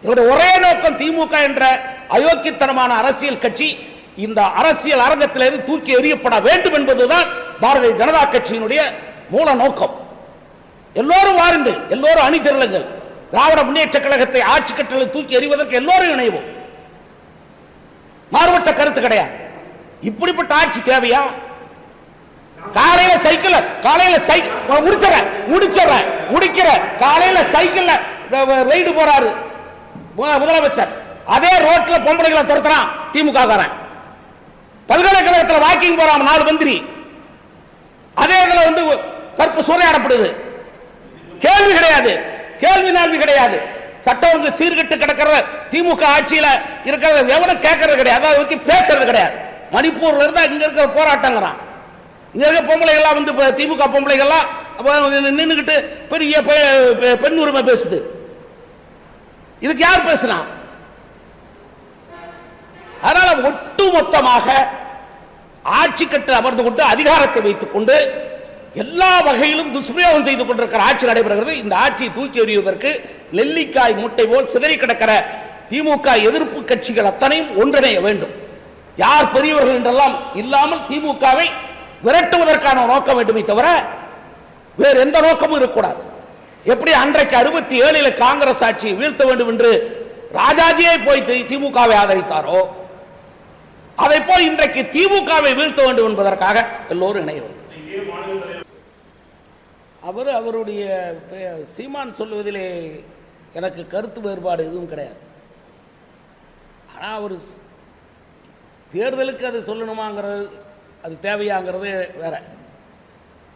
இதோட ஒரே நோக்கம் திமுக என்ற அயோக்கியத்தனமான அரசியல் கட்சி இந்த அரசியல் அரங்கத்திலிருந்து தூக்கி எறியப்பட வேண்டும் என்பதுதான் பாரதிய ஜனதா கட்சியினுடைய மூல நோக்கம். எல்லோரும் வாருங்கள், எல்லோரும் அணி திரளுங்கள். திராவிட முன்னேற்ற கழகத்தை ஆட்சி கட்டளை தூக்கி எறிவதற்கு எல்லோரும் இணைவோம். மாறுபட்ட கருத்து கிடையாது. இப்படிப்பட்ட ஆட்சி தேவையா? காலையில சைக்கிள் முடிக்கிற காலையில சைக்கிள் ரைடு போறாரு முதலமைச்சர். அதே ரோட்ல பொம்பளைகளை துரத்துறான் திமுக காரன். பல்கலைக்கழகத்தில் வாக்கிங் போறான் 4 மந்திரி. அதே இதுல வந்து கற்பு சூறையாடப்படுது. கேள்வி கிடையாது, கேள்வி நாள்வி கிடையாது. சட்டம் ஒழுங்கு சீர்கட்டு கிடக்கிற திமுக ஆட்சியில இருக்கிறத எவனும் கேட்கறது கிடையாது, அதை பத்தி பேசுறது கிடையாது. மணிப்பூர்ல இருந்தா இங்க இருக்கிற போராட்டங்கிறான். இங்க இருக்க பொம்பளைகள்லாம் வந்து திமுக பொம்பளைகள்லாம் நின்றுகிட்டு பெரிய பெண் உரிமை பேசுது. இதுக்கு யார் பேசுனா? அதனால ஒட்டுமொத்தமாக ஆட்சி கட்டு அமர்ந்து கொண்டு அதிகாரத்தை வைத்துக் கொண்டு எல்லா வகையிலும் துஷ்பிரயோகம் செய்து கொண்டிருக்கிற ஆட்சி நடைபெறுகிறது. இந்த ஆட்சியை தூக்கி எறிவதற்கு நெல்லிக்காய் முட்டை போல் சிதறி கிடக்கிற திமுக எதிர்ப்பு கட்சிகள் அத்தனையும் ஒன்றிணைய வேண்டும். யார் பெரியவர்கள் என்றெல்லாம் இல்லாமல் திமுகவை விரட்டுவதற்கான நோக்கம் வேண்டுமே தவிர வேறு எந்த நோக்கமும் இருக்கக்கூடாது. எப்படி அன்றைக்கு 67 காங்கிரஸ் ஆட்சியை வீழ்த்த வேண்டும் என்று ராஜாஜியை போய் திமுகவை ஆதரித்தாரோ அதை போல் இன்றைக்கு திமுகவை வீழ்த்த வேண்டும் என்பதற்காக எல்லோரும் இணைய வேண்டும். அவருடைய சீமான் சொல்வதிலே எனக்கு கருத்து வேறுபாடு எதுவும் கிடையாது. ஆனால் அவர் தேர்தலுக்கு அது சொல்லணுமாங்கிறது, அது தேவையாங்கிறது வேற.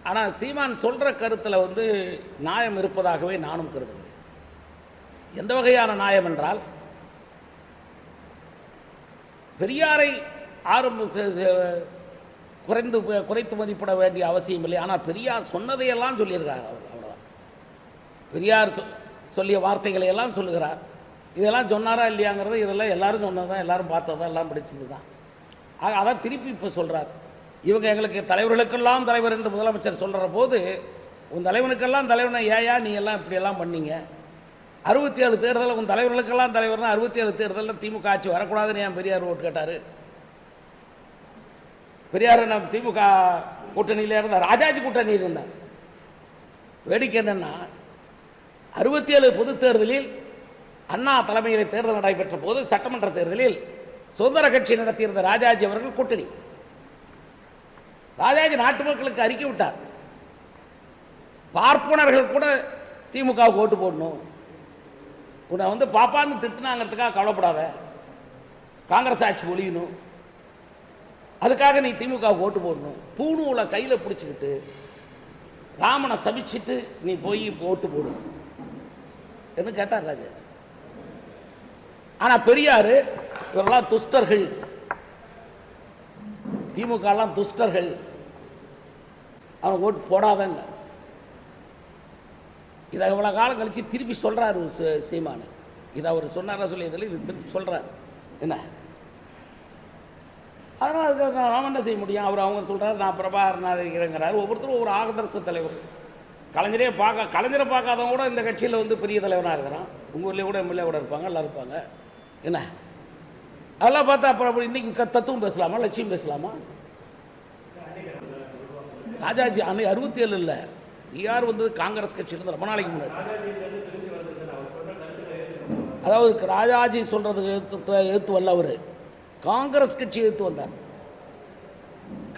ஆனால் சீமான் சொல்கிற கருத்தில் வந்து நியாயம் இருப்பதாகவே நானும் கருதுகிறேன். எந்த வகையான நியாயம் என்றால், பெரியாரை குறைத்து மதிப்பிட வேண்டிய அவசியம் இல்லை. ஆனால் பெரியார் சொன்னதையெல்லாம் சொல்லியிருக்கார். அவ்வளோதான். பெரியார் சொல்லிய வார்த்தைகளை எல்லாம் சொல்லுகிறார். இதெல்லாம் சொன்னாரா இல்லையாங்கிறது இதெல்லாம் எல்லாரும் சொன்னதான், எல்லாரும் பார்த்ததான், எல்லாம் பிடிச்சது தான். ஆக அதான் திருப்பி இப்போ சொல்கிறார். இவங்க எங்களுக்கு தலைவர்களுக்கெல்லாம் தலைவர் என்று முதலமைச்சர் சொல்கிற போது, உன் தலைவனுக்கெல்லாம் தலைவனை ஏயா நீ எல்லாம் இப்படியெல்லாம் பண்ணீங்க? 67 தேர்தலில் உன் தலைவர்களுக்கெல்லாம் தலைவர்னா 67 தேர்தலில் திமுக ஆட்சி வரக்கூடாதுன்னு ஏன் பெரியார் ஓட்டு கேட்டார்? பெரியார் நம்ம திமுக கூட்டணியில் இருந்தார், ராஜாஜி கூட்டணியில் இருந்தார். வேடிக்கை என்னன்னா, 67 பொது தேர்தலில் அண்ணா தலைமையில் தேர்தல் நடைபெற்ற போது சட்டமன்ற தேர்தலில் சுதந்திர கட்சி நடத்தியிருந்த ராஜாஜி அவர்கள் கூட்டணி. ராஜாஜி நாட்டு மக்களுக்கு அறிக்கை விட்டார், பார்ப்பனர்கள் கூட திமுகவுக்கு ஓட்டு போடணும், உன்னை வந்து பாப்பான்னு திட்டுனாங்கிறதுக்காக கவலைப்படாத, காங்கிரஸ் ஆட்சி ஒழியணும், அதுக்காக நீ திமுகவுக்கு ஓட்டு போடணும், பூணூலை கையில் பிடிச்சிக்கிட்டு ராமனை சபிச்சுட்டு நீ போய் ஓட்டு போடு என்று கேட்டார் ராஜா. ஆனால் பெரியார் இவரெல்லாம் துஷ்டர்கள், திமுக எல்லாம் துஷ்டர்கள், அவன் ஓட்டு போடாதங்க. இதை இவ்வளோ காலம் கழிச்சு திருப்பி சொல்கிறாரு சீமானு. இதை அவர் சொன்னாரா சொல்லி இதில் இது திருப்பி சொல்கிறார். என்ன அதனால் அதுக்கு நாம் என்ன செய்ய முடியும்? அவங்க சொல்கிறார், நான் பிரபாகரன் ஆதரிக்கிறேங்கிறார். ஒவ்வொருத்தரும் ஒவ்வொரு ஆதர்ச தலைவர். கலைஞரே கலைஞரை பார்க்காதவங்க கூட இந்த கட்சியில் வந்து பெரிய தலைவனாக இருக்கிறான். உங்கள் ஊர்லேயே கூட எம்எல்ஏ கூட இருப்பாங்க, எல்லாம் இருப்பாங்க. என்ன அதெல்லாம் பார்த்தா அப்புறம் இன்னைக்கு தத்துவம் பேசலாமா, லட்சியம் பேசலாமா? ராஜாஜி அன்னைக்கு 67 இல்லை, பெரியார் வந்தது காங்கிரஸ் கட்சியிலிருந்து ரொம்ப நாளைக்கு முன்னாடி. அதாவது ராஜாஜி சொல்றதுக்கு எதிர்த்து வரல, அவர் காங்கிரஸ் கட்சியை எதிர்த்து வந்தார்.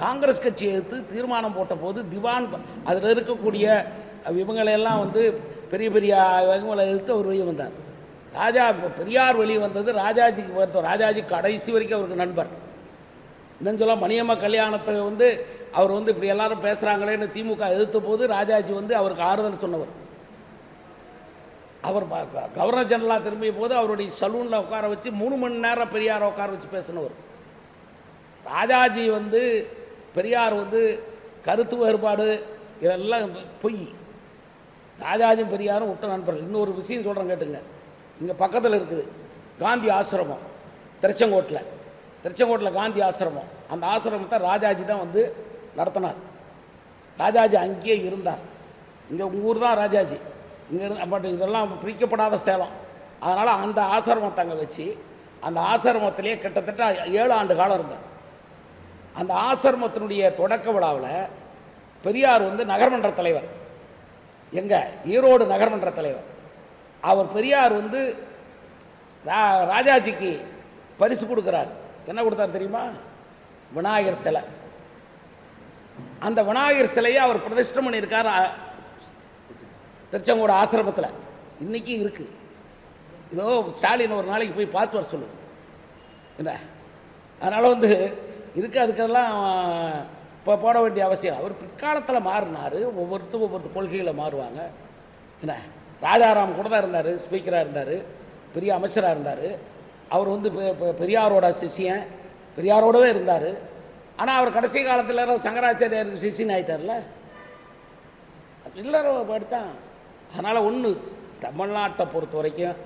காங்கிரஸ் கட்சியை எதிர்த்து தீர்மானம் போட்ட போது திவான் அதில் இருக்கக்கூடிய இவங்களையெல்லாம் வந்து பெரிய பெரிய இவங்களை எதிர்த்து அவர் வெளியே வந்தார். பெரியார் வெளியே வந்தது ராஜாஜிக்கு வருத்தம். ராஜாஜி கடைசி வரைக்கும் அவருக்கு நண்பர். இன்னும் சொல்ல மணியம்மா கல்யாணத்தை வந்து அவர் வந்து இப்படி எல்லாரும் பேசுகிறாங்களேன்னு திமுக எதிர்த்த போது ராஜாஜி வந்து அவருக்கு ஆறுதல் சொன்னவர். அவர் கவர்னர் ஜெனரலாக திரும்பிய போது அவருடைய சலூனில் உட்கார வச்சு 3 மணி நேரம் பெரியாரை உட்கார வச்சு பேசினவர். ராஜாஜி வந்து பெரியார் வந்து கருத்து வேறுபாடு இதெல்லாம் பொய். ராஜாஜியும் பெரியாரும் விட்ட நண்பர்கள். இன்னொரு விஷயம் சொல்கிறேன் கேட்டுங்க. இங்கே பக்கத்தில் இருக்குது காந்தி ஆசிரமம், திருச்செங்கோட்டில் காந்தி ஆசிரமம். அந்த ஆசிரமத்தை ராஜாஜி தான் வந்து நடத்தினார். ராஜாஜி அங்கேயே இருந்தார். இங்கே உங்கள் ஊர் தான் ராஜாஜி. இங்கே இருந்து பட் இதெல்லாம் பிரிக்கப்படாத சேலம். அதனால் அந்த ஆசிரமத்தை அங்கே வச்சு அந்த ஆசிரமத்திலேயே கிட்டத்தட்ட 7 ஆண்டு காலம் இருந்தார். அந்த ஆசிரமத்தினுடைய தொடக்க விழாவில் பெரியார் வந்து நகர்மன்ற தலைவர், எங்கள் ஈரோடு நகர்மன்ற தலைவர். அவர் பெரியார் வந்து ராஜாஜிக்கு பரிசு கொடுக்குறார். என்ன கொடுத்தார் தெரியுமா? விநாயகர் சிலை. அந்த விநாயகர் சிலையை அவர் பிரதிஷ்டம் பண்ணியிருக்கார் திருச்செங்கோடு ஆசிரமத்தில். இன்றைக்கும் இருக்குது. இதோ ஸ்டாலின் ஒரு நாளைக்கு போய் பார்த்து வர சொல்லுங்க என்ன. அதனால் வந்து அதுக்கெல்லாம் இப்போ போட வேண்டிய அவசியம். அவர் பிற்காலத்தில் மாறினார். ஒவ்வொருத்தரும் ஒவ்வொரு கொள்கைகளை மாறுவாங்க என்ன. ராஜாராம் கூட தான் இருந்தார், ஸ்பீக்கராக இருந்தார், பெரிய அமைச்சராக இருந்தார். அவர் வந்து பெரியாரோட சிஷியன், பெரியாரோடவே இருந்தார். ஆனால் அவர் கடைசி காலத்தில் சங்கராச்சாரியாருக்கு சிஷியன் ஆகிட்டார்ல, எல்லாரும் படித்தான். அதனால் ஒன்று, தமிழ்நாட்டை பொறுத்த வரைக்கும்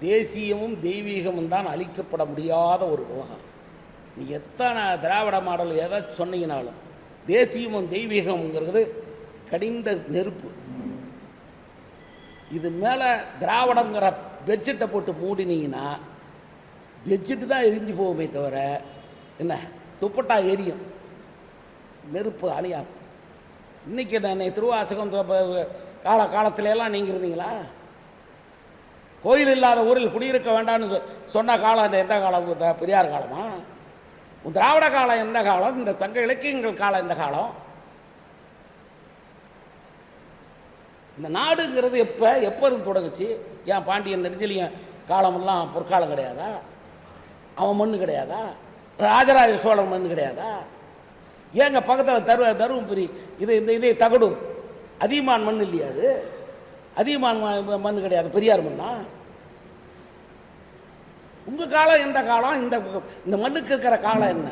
தேசியமும் தெய்வீகமும் தான் அழிக்கப்பட முடியாத ஒரு உலகம். நீ எத்தனை திராவிட மாடல் எதை சொன்னீங்கனாலும் தேசியமும் தெய்வீகம்ங்கிறது கடிந்த நெருப்பு. இது மேலே திராவிடங்கிற பெட்ஜெட்டை போட்டு மூடினீங்கன்னா பெட்ஜெட்டு தான் எரிஞ்சு போகுமே தவிர என்ன துப்பட்டா எரியும், நெருப்பு அழியாது. இன்றைக்கி நான் திருவாசகம் காலத்திலெல்லாம் நீங்கள் இருந்தீங்களா? கோயில் இல்லாத ஊரில் குடியிருக்க வேண்டாம்னு சொன்ன காலம் எந்த காலம்? பெரியார் காலமா? திராவிட காலம் எந்த காலம்? இந்த சங்க இலக்கியங்கள் காலம் எந்த காலம்? இந்த நாடுங்கிறது எப்போ இருந்து தொடங்குச்சு? ஏன் பாண்டியன் நெடுஞ்செழியன் காலமெல்லாம் பொற்காலம் கிடையாதா? அவன் மண்ணு கிடையாதா? ராஜராஜ சோழன் மண்ணு கிடையாதா? ஏங்க பக்கத்தில் தருமபுரி இதே தகடூர் அதியமான் மண் இல்லையா? அது அதியமான் மண் கிடையாது, பெரியார் மண்ணா? உங்கள் காலம் எந்த காலம்? இந்த மண்ணுக்கு இருக்கிற காலம் என்ன?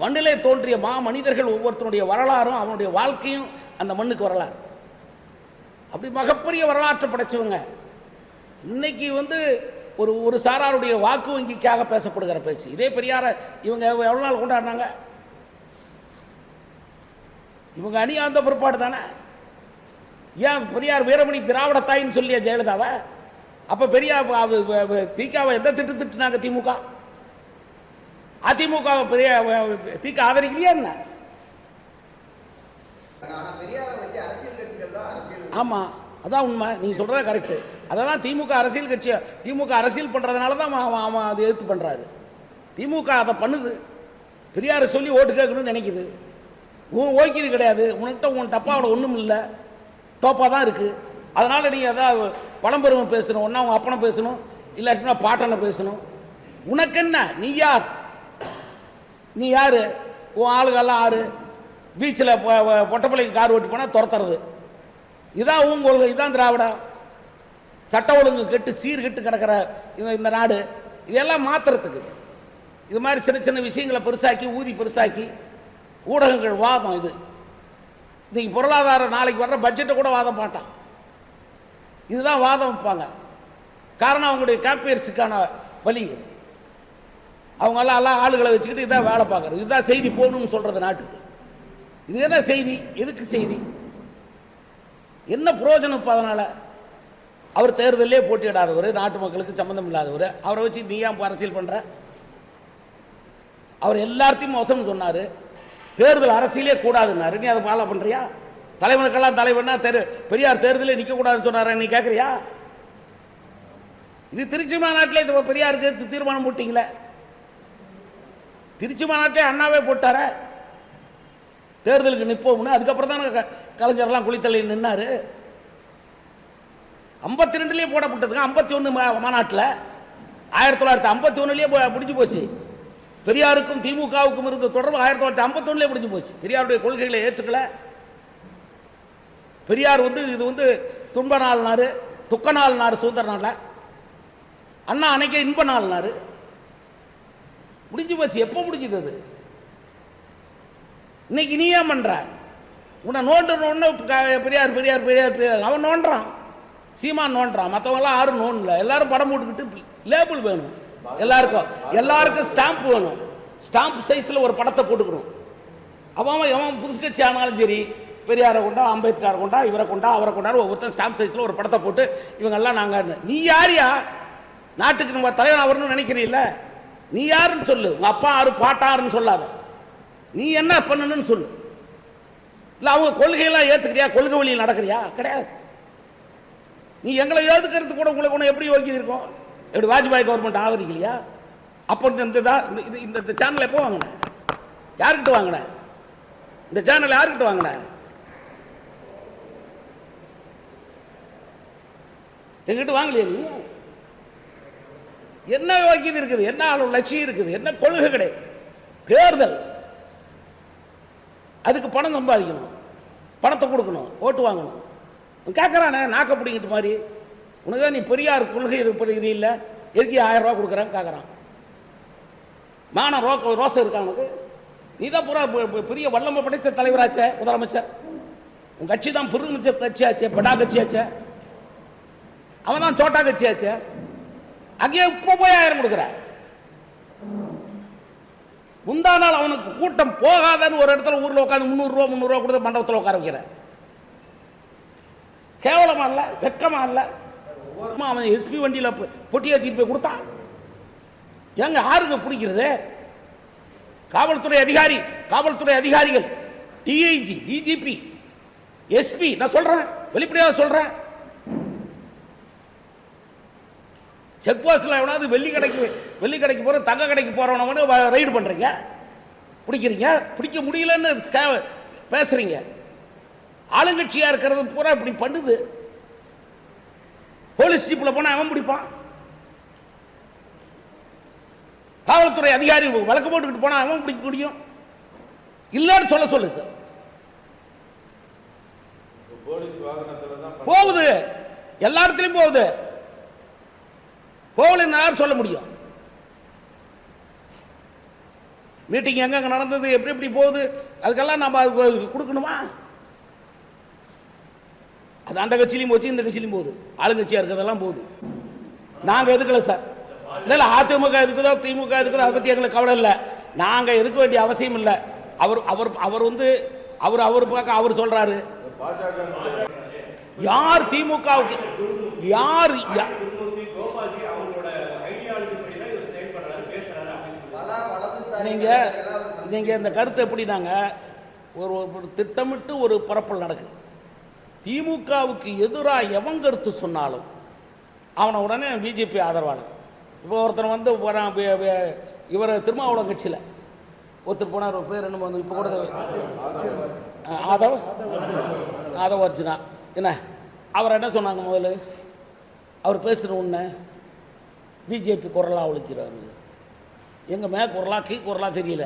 மண்ணிலே தோன்றிய மனிதர்கள் ஒவ்வொருத்தனுடைய வரலாறும் அவனுடைய வாழ்க்கையும் அந்த மண்ணுக்கு வரலாறு. அப்படி மகப்பெரிய வரலாற்றை படைச்சவங்க. இன்னைக்கு வந்து ஒரு சாராருடைய வாக்கு வங்கிக்காக பேசப்படுகிற பேச்சு. இதே பெரியார இவங்க எவ்வளோ நாள் கொண்டாடினாங்க? இவங்க அணியாந்த பிற்பாடு தானே. ஏன் பெரியார் வீரமணி திராவிட தாயின்னு சொல்லிய ஜெயலலிதாவை? அப்போ பெரியார் திகாவை எந்த திட்டுனாங்க? திமுக அதிமுகவை திக ஆதரிக்கலையா என்ன? ஆமாம், அதான் உண்மை. நீங்கள் சொல்கிறத கரெக்டு. அதை தான் திமுக அரசியல் கட்சி, திமுக அரசியல் பண்ணுறதுனால தான் அவன் அதை எதிர்த்து பண்ணுறாரு. திமுக அதை பண்ணுது. பெரியாரை சொல்லி ஓட்டு கேட்கணும்னு நினைக்குது. ஓய்க்கிது கிடையாது. உன்கிட்ட உன் டப்பாவோட ஒன்றும் இல்லை, டோப்பாக தான் இருக்குது. அதனால் நீ எதாவது பழம்பெருமை பேசணும், ஒன்றா உன் அப்பனை பேசணும், இல்லாட்டினா பாட்டனை பேசணும். உனக்கு என்ன? நீ யார்? நீ யார்? உன் ஆளுகள்லாம் ஆறு பீச்சில் பொட்டப்பிள்ளைக்கு கார் ஓட்டி போனால் துரத்துறது. இதான் உங்க கொள்கை, இதுதான் திராவிடம். சட்ட ஒழுங்கு கெட்டு சீர்கெட்டு கிடக்கிற இந்த நாடு. இதெல்லாம் மாற்றுறதுக்கு இது மாதிரி சின்ன சின்ன விஷயங்களை பெருசாக்கி ஊதி பெருசாக்கி ஊடகங்கள் வாதம். இது இன்னைக்கு பொருளாதாரம் நாளைக்கு வர்ற பட்ஜெட்டை கூட வாதம் மாட்டான். இதுதான் வாதம் வைப்பாங்க. காரணம் அவங்களுடைய கேம்பெயின்ஸுக்கான வழி. அவங்கெல்லாம் ஆளுகளை வச்சுக்கிட்டு இதான் வேலை பார்க்குறது. இதுதான் செய்தி போகணும்னு சொல்கிறது நாட்டுக்கு. இது என்ன செய்தி? எதுக்கு செய்தி? என்ன பிரயோஜனம்? இப்போ அதனால் அவர் தேர்தலே போட்டியிடாதவர், நாட்டு மக்களுக்கு சம்மந்தம் இல்லாதவர். அவரை வச்சு நீ ஏன் அரசியல் பண்ணுற? அவர் எல்லாத்தையும் மோசம் சொன்னார். தேர்தல் அரசியலே கூடாதுன்னாரு. நீ அதை ஃபாலோ பண்ணுறியா? தலைவனுக்கெல்லாம் தலைவனா பெரியார் தேர்தலே நிற்கக்கூடாதுன்னு சொன்னார். நீ கேட்குறியா? இது திருச்சி மாநாட்டில் இது பெரியாருக்கு தீர்மானம் போட்டிங்களே. திருச்சி மாநாட்டிலே அண்ணாவே போட்டார தேர்தலுக்கு நிற்போம்னு. அதுக்கப்புறம் தானே கலைஞர்லாம் குளித்தலை நின்னாரு. 52லேயே போடப்பட்டதுங்க. 51 மாநாட்டில் 1951லேயே முடிஞ்சு போச்சு. பெரியாருக்கும் திமுகவுக்கும் இருந்த தொடர்பு 1951லேயே முடிஞ்சு போச்சு. பெரியாருடைய கொள்கைகளை ஏற்றுக்கல. பெரியார் இது துன்ப நாள்னாரு, துக்க நாள்னாரு சுதந்திர நாளில். அண்ணா அன்னைக்கே இன்ப நாள்னாரு. முடிஞ்சு போச்சு. எப்போ முடிஞ்சது அது? இன்னைக்கு நீ ஏன் பண்ற? உன்னை நோண்டு பெரியார் பெரியார் பெரியார் பெரியார் அவன் நோண்டுறான், சீமான் நோண்டுறான், மற்றவங்களாம் யாரும் நோண்டல. எல்லாரும் படம் போட்டுக்கிட்டு லேபிள் வேணும். எல்லாருக்கும் ஸ்டாம்ப் வேணும். ஸ்டாம்ப் சைஸில் ஒரு படத்தை போட்டுக்கணும். அவன் புதுசு கட்சி ஆனாலும் சரி, பெரியாரை கொண்டா, அம்பேத்கரை கொண்டா, இவரை கொண்டா, அவரை கொண்டா, ஒவ்வொருத்தர் ஸ்டாம்ப் சைஸில் ஒரு படத்தை போட்டு இவங்கெல்லாம் நாங்கள். நீ யாரியா? நாட்டுக்கு நம்ம தலைவன் வரணும்னு நினைக்கிறீல்ல, நீ யாருன்னு சொல்லு. உங்க அப்பா யாரு பாட்டாருன்னு சொல்லாத, நீ என்ன பண்ணணும்னு சொல்லு. இல்லை அவங்க கொள்கையெல்லாம் ஏற்றுக்கிறியா, கொள்கை வழியில் நடக்கிறியா? கிடையாது. நீ எங்களை ஏற்றுக்கிறது கூட உங்களுக்கு ஒன்று எப்படி யோக்கியம் இருக்கும்? எப்படி வாஜ்பாய் கவர்மெண்ட் ஆதரிக்கலையா? அப்போ இந்த சேனல் எப்போ வாங்கினேன்? யாருக்கிட்ட வாங்கினேன்? இந்த சேனல் யாருக்கிட்ட வாங்கினேன்? எங்கிட்ட வாங்கலையா? நீ என்ன யோக்கியம் இருக்குது? என்ன லட்சியம் இருக்குது? என்ன கொள்கை கிடையாது? தேர்தல், அதுக்கு பணம் சம்பாதிக்கணும், பணத்தை கொடுக்கணும், ஓட்டு வாங்கணும். கேட்குறானே நாக்க பிடிங்கிட்டு மாதிரி, உனக்கு தான் நீ பெரியார் கொள்கை படிக்கிறீ இல்லை, எதுக்கு 1000 ரூபா கொடுக்குறான்னு கேட்குறான். மானம் ரோசம் இருக்கா உனக்கு? நீ தான் பூரா பெரிய வல்லமை படைத்த தலைவராச்சே, முதலமைச்சர். உன் கட்சி தான் பெருமிச்ச கட்சியாச்சே, படா கட்சியாச்சே. அவன் தான் சோட்டா கட்சியாச்சே. அங்கேயே இப்போ போய் 1000 கொடுக்குற. முந்தா நாள் அவனுக்கு கூட்டம் போகாதன்னு ஒரு இடத்துல ஊரில் உட்காந்து 300 ரூபா கொடுத்து மண்டபத்தில் உட்கார வைக்கிற. கேவலமா இல்லை? வெக்கமா இல்லை? அவன் எஸ்பி வண்டியில் பொட்டியை தீர்ப்பு போய் கொடுத்தான். எங்க யாருங்க பிடிக்கிறது? காவல்துறை அதிகாரிகள், டிஐஜி, டிஜிபி, எஸ்பி, நான் சொல்றேன், வெளிப்படையாக சொல்றேன். செக் போஸ்ட்ல எவனாவது வெள்ளி கடைக்கு போற, தங்க கடைக்கு போறவன ரைடு பண்றீங்க, பிடிக்கிறீங்க. பிடிக்க முடியலன்னு பேசுறீங்க. ஆளுங்கட்சியா இருக்கிறது பூரா இப்படி பண்ணுது. போலீஸ் ஜீப்ல போனா அவன் பிடிப்பான். காவல்துறை அதிகாரி வழக்கு போட்டுக்கிட்டு போனா அவன் பிடிக்க முடியும் இல்லன்னு சொல்ல சொல்லு சார். போகுது, எல்லா இடத்துலையும் போகுது. போகலன்னு யார் சொல்ல முடியும்? மீட்டிங் எங்க நடந்தது, எப்படி போகுது, அதுக்கெல்லாம் நம்ம கொடுக்கணுமா? அது அந்த கட்சியிலையும் போச்சு, இந்த கட்சியிலையும் போகுது. ஆளுங்கட்சியா இருக்கிறதெல்லாம் போகுது. நாங்க எதுக்கல சார். இல்லை அதிமுக இருக்குதோ திமுக இருக்குதோ அதை பற்றி எங்களுக்கு கவலை இல்லை. நாங்கள் எதுக்க வேண்டிய அவசியம் இல்லை. அவர் பார்க்க அவர் சொல்றாரு. யார் திமுகவுக்கு யார் நீங்க இந்த கருத்து எப்படினாங்க, ஒரு திட்டமிட்டு ஒரு பரப்பல் நடக்குது. திமுகவுக்கு எதிராக எவன் கருத்து சொன்னாலும் அவனை உடனே பிஜேபி ஆதரவாளர். இப்போ ஒருத்தர் இவர் திருமாவளவன் கட்சியில் ஒருத்தர் போனார், ஒரு பேர் என்ன இப்போ கூட ஆதவ அர்ஜுனா. என்ன அவர் என்ன சொன்னாங்க? முதல்ல அவர் பேசுகிற உடனே பிஜேபி குரலாக ஒழிக்கிறாரு. எங்க மே குரலா கீ குரலா தெரியல.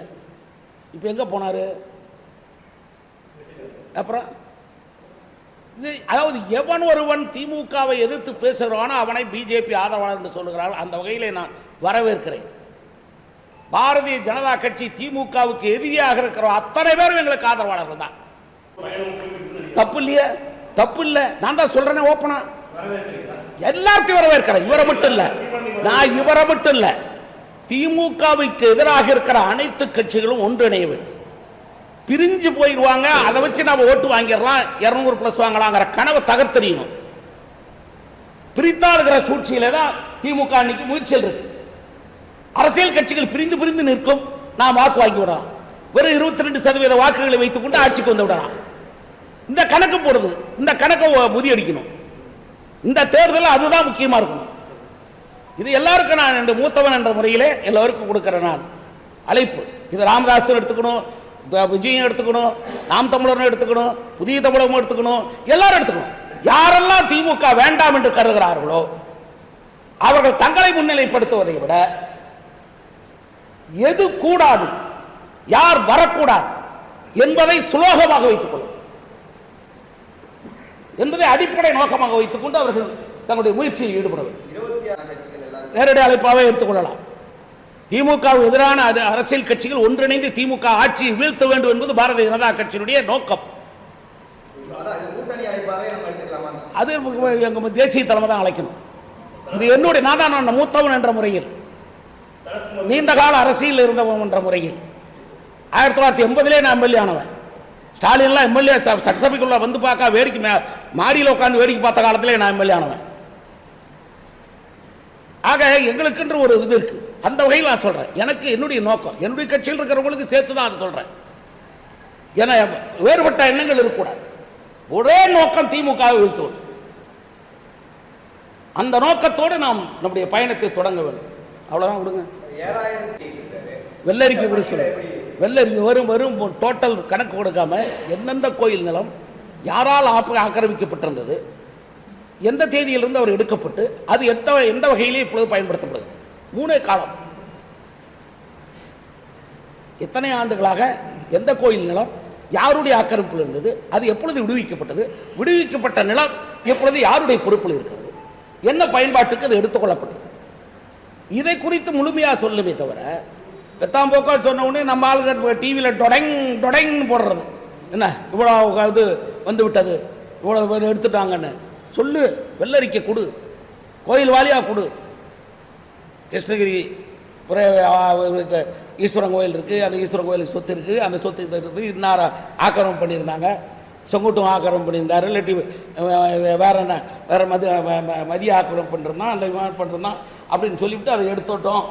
இப்போ எங்கே போனார்? அப்புறம் அதாவது எவன் ஒருவன் திமுகவை எதிர்த்து பேசுகிறானோ அவனை பிஜேபி ஆதரவாளர் என்று சொல்லுகிறார்கள். அந்த வகையில் நான் வரவேற்கிறேன். பாரதிய ஜனதா கட்சி திமுகவுக்கு எதிரியாக இருக்கிற அத்தனை பேரும் எங்களுக்கு ஆதரவாளர்கள் தான். தப்பு இல்லையா? தப்பு இல்லை. நான் தான் சொல்றேன் ஓப்பனா, எல்லாத்தையும் வரவேற்கிறேன். இவரை மட்டும் இல்லை, நான் இவரை மட்டும் இல்லை, திமுகவுக்கு எதிராக இருக்கிற அனைத்து கட்சிகளும் ஒன்றிணைய வேண்டும். பிரிஞ்சு போயிடுவாங்க, அதை வச்சு நம்ம ஓட்டு வாங்கிடலாம், 200+ வாங்கலாங்கிற கனவை தகர்த்தெறியணும். பிரித்தாளுகிற சூழ்ச்சியில தான் திமுக அன்னைக்கு முயற்சியில் இருக்கு. அரசியல் கட்சிகள் பிரிந்து பிரிந்து நிற்கும், நாம் வாக்கு வாங்கி விடலாம். வெறும் 22% வாக்குகளை வைத்துக் கொண்டு ஆட்சிக்கு வந்து விடலாம். இந்த கணக்கு போடுது, இந்த கணக்கை முறியடிக்கணும். இந்த தேர்தல் அதுதான் முக்கியமா இருக்கணும். இது எல்லாருக்கும் நான் இந்த மூத்தவன் என்ற முறையிலே எல்லோருக்கும் கொடுக்கிற நான் அழைப்பு. இது ராமதாஸ் எடுத்துக்கணும், விஜயம் எடுத்துக்கணும், நாம் தமிழர் எடுத்துக்கணும், புதிய தமிழகம் எடுத்துக்கணும், எல்லாரும் எடுத்துக்கணும். யாரெல்லாம் திமுக வேண்டாம் என்று கருதுகிறார்களோ அவர்கள் தங்களை முன்னிலைப்படுத்துவதை விட எது கூடாது, யார் வரக்கூடாது என்பதை சுலோகமாக வைத்துக் கொள்ளும் என்பதை அடிப்படை நோக்கமாக வைத்துக் கொண்டு அவர்கள் தங்களுடைய முயற்சியில் ஈடுபட வேண்டும். நேரடி அழைப்பாக எடுத்துக்கொள்ளலாம். திமுக எதிரான அரசியல் கட்சிகள் ஒன்றிணைந்து திமுக ஆட்சியை வீழ்த்த வேண்டும் என்பது பாரதிய ஜனதா கட்சியினுடைய நோக்கம். அது எங்க தேசிய தலைமை தான் அழைக்கணும். இது என்னுடைய நான் மூத்தவன் என்ற முறையில், நீண்ட கால அரசியல் இருந்தவன் என்ற முறையில் 1980 நான் எம்எல்ஏ ஆனவன். ஸ்டாலின்லாம் எம்எல்ஏ சட்டசபைக்குள்ள வந்து பார்க்க வேடிக்கை மாடியில் உட்காந்து வேடிக்கை பார்த்த காலத்திலே நான் எம்எல்ஏ ஆனவன். ஆக எங்களுக்குன்ற ஒரு இது இருக்கு. அந்த வகையில் நான் சொல்றேன், எனக்கு என்னுடைய நோக்கம், என்னுடைய கட்சியில் இருக்கிறவங்களுக்கு சேர்த்து தான் அதை சொல்றேன். ஏன்னா வேறுபட்ட எண்ணங்கள் இருக்கக்கூடாது. ஒரே நோக்கம் திமுகவை வீழ்த்துவது. அந்த நோக்கத்தோடு நாம் நம்முடைய பயணத்தை தொடங்க வேண்டும். அவ்வளவுதான். விடுங்க, வெள்ளரிக்கை கூட சொல்ல, வெள்ளரிக்கை வரும் வரும் டோட்டல் கணக்கு கொடுக்காம எந்தெந்த கோயில் நிலம் யாரால் ஆக்கிரமிக்கப்பட்டிருந்தது, எந்த தேதியிலிருந்து அவர் எடுக்கப்பட்டு அது எந்த வகையிலே இப்பொழுது பயன்படுத்தப்படுகிறது. 3 காலம், எத்தனை ஆண்டுகளாக எந்த கோயில் நிலம் யாருடைய ஆக்கிரமிப்பில் இருந்தது, அது எப்பொழுது விடுவிக்கப்பட்டது, விடுவிக்கப்பட்ட நிலம் எப்பொழுது யாருடைய பொறுப்பில் இருக்கிறது, என்ன பயன்பாட்டுக்கு அது எடுத்துக்கொள்ளப்பட்டது, இதை குறித்து முழுமையாக சொல்லுமே தவிர பெத்தாம் போக்கா சொன்ன உடனே நம்ம ஆளுங்க டிவியில் டொடங் போடுறது, என்ன இவ்வளோ இது வந்து விட்டது, இவ்வளோ எடுத்துட்டாங்கன்னு சொல்லு. வெள்ளரிக்கை கொடு, கோயில் வாலியாக கொடு. கிருஷ்ணகிரி ஈஸ்வரன் கோயில் இருக்குது, அந்த ஈஸ்வரன் கோயிலுக்கு சொத்து இருக்குது, அந்த சொத்து இருக்குது, இன்னார ஆக்கிரமம் பண்ணியிருந்தாங்க, செங்குட்டும் ஆக்கிரமம் பண்ணியிருந்தார், இல்லாட்டி வேற என்ன வேறு மதிய ஆக்கிரமம் பண்ணிருந்தான், அந்த விமானம் பண்ணிருந்தான் அப்படின்னு சொல்லிவிட்டு அதை எடுத்துட்டோம்,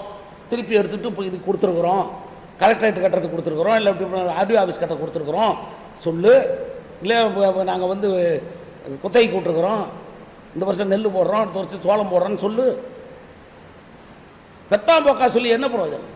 திருப்பி எடுத்துகிட்டு இப்போ இது கொடுத்துருக்குறோம், கலெக்டரேட் கட்டுறதுக்கு கொடுத்துருக்குறோம், இல்லை இப்படி ஆர்டிஓ ஆஃபீஸ் கட்ட கொடுத்துருக்குறோம் சொல்லு. இல்லை நாங்கள் வந்து குத்தகை கூப்பிட்டுருக்குறோம், இந்த வருஷம் நெல் போடுறோம், அடுத்த வருஷம் சோளம் போடுறோன்னு சொல்லு. பெத்தாம் போக்கா சொல்லி என்ன பிரயோஜனம்?